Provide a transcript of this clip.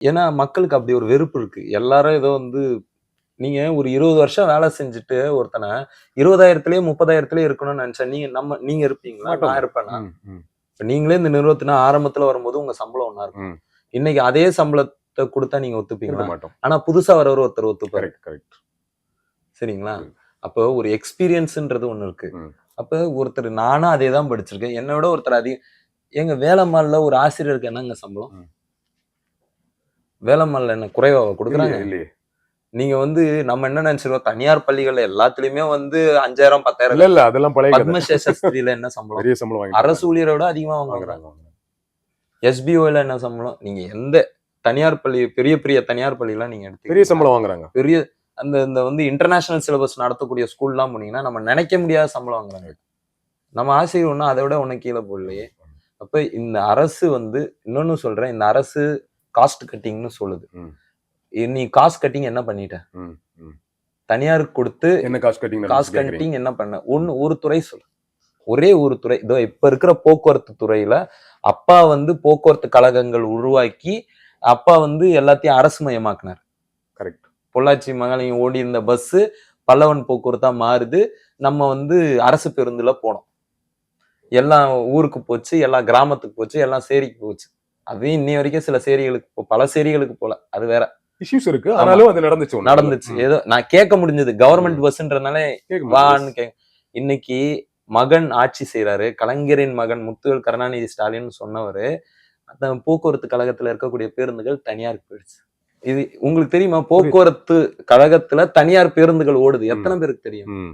ஏன்னா மக்களுக்கு அப்படி ஒரு வெறுப்பு இருக்கு. எல்லாரும் ஏதோ வந்து நீங்க ஒரு 20 வருஷம் வேலை செஞ்சுட்டு ஒருத்தன 20,000த்திலேயே 30,000த்திலேயே இருக்கணும்னு நினைச்சா நீங்க இருப்பீங்களா? நான் மாட்டோம். இருப்பேனா? ம், ம், இப்ப நீங்களே இந்த நிறுவனத்தின ஆரம்பத்துல வரும்போது உங்க சம்பளம் ஒண்ணா இருக்கும். ம். இன்னைக்கு அதே சம்பளத்த குடுத்தா நீங்க இருக்க ஒத்துப்பீங்களா? மாட்டோம். ஆனா புதுசா வரவர் ஒருத்தர் ஒத்துப்பாரு. Correct, correct. சரிங்களா? புரியுது. அப்போ ஒரு எக்ஸ்பீரியன்ஸ்ன்றது ஒண்ணு இருக்கு. ம். அப்ப ஒருத்தர் நானும் அதே தான் படிச்சிருக்கேன். என்ன விட ஒருத்தர் ஏங்க வேலம்மாள்ல ஒரு ஆசிரியருக்கு என்னங்க சம்பளம்? ம். வேலம்மாள்ல என்ன குறைவாவா குடுக்குறாங்க? இல்லையே, இல்லையே. நீங்க வந்து நம்ம என்ன நெனச்சிருக்கோம், தனியார் பள்ளிகள்ல எல்லாத்துலயுமே வந்து 5,000, 10,000 இல்ல, அதெல்லாம் பழைய கதை. பத்மசேஷஸ்திரில என்ன சம்பளம்? பெரிய சம்பளம் வாங்கிட்டு அரசு இருக்காங்க. ஊழியர விட அதிகமா வாங்குவாங்க. வாங்குறாங்க. எஸ்பிஓல என்ன சம்பளம்? நீங்க எந்த தனியார் பள்ளி பெரிய பெரிய தனியார் பள்ளிலாம் நீங்க பெரிய எடுத்தீங்கன்னா, சம்பளம் வாங்குறாங்க. பெரிய அந்த இந்த வந்து இன்டர்நேஷனல் சிலபஸ் நடத்தக்கூடிய ஸ்கூல்லாம் போனீங்கன்னா, நம்ம நெனைக்க முடியாத சம்பளம் வாங்குறாங்க. நம்ம ஆசிரியர் ஒண்ணும் அத விட ஒண்ணும் கீழ போடலையே! அப்ப இந்த அரசு வந்து இன்னொன்னு சொல்றேன். இந்த அரசு காஸ்ட் கட்டிங்ன்னு சொல்லுது. ம், நீ காஸ்ட் கட்டிங் என்ன பண்ணிட்ட? ம், ம். தனியாருக்கு குடுத்து என்ன காஸ்ட் கட்டிங் காஸ்ட் நடந்துச்சு கேட்கிறீங்க? கட்டிங் என்ன பண்ண? ஒரு துறை சொல்லு. ஒரே ஒரு துறை. இதோ இப்ப இருக்கிற போக்குவரத்து துறையில, அப்பா வந்து போக்குவரத்து கழகங்கள் உருவாக்கி, அப்பா வந்து எல்லாத்தையும் அரசு மயமாக்குனாரு. கரெக்ட். பொள்ளாச்சி மகாலிங்கம் ஓடியிருந்த பஸ்ஸு பல்லவன் போக்குவரத்தா மாறுது. நம்ம வந்து அரசு பேருந்துல போனோம். எல்லாம் ஊருக்கு போச்சு, எல்லாம் கிராமத்துக்கு போச்சு, எல்லாம் சேரிக்கு போச்சு. அதுவும் இன்னைய வரைக்கும் சில சேரிகளுக்கு பல சேரிகளுக்கு போல. அது வேற. இஷ்யூஸ் இருக்கு. ஆமா. ஆனாலும் அது நடந்துச்சு ஒண்ணு. நடந்துச்சு. ம். ஏதோ நான் கேட்க முடிஞ்சது. கவர்ன்மெண்ட் ம். பஸ்ன்றதுனால கேட்க முடியுது. வான்னு இன்னைக்கு மகன் ஆட்சி செய்றாரு. கலைஞரின் மகன் முத்துவேல் கருணாநிதி ஸ்டாலின் சொன்னவரு, அந்த போக்குவரத்து கழகத்துல இருக்கக்கூடிய பேருந்துகள் தனியாருக்கு போயிடுச்சு. இது உங்களுக்கு தெரியுமா? போக்குவரத்து கழகத்துல தனியார் பேருந்துகள் ஓடுது. ம். எத்தன பேருக்கு தெரியும்? ம்.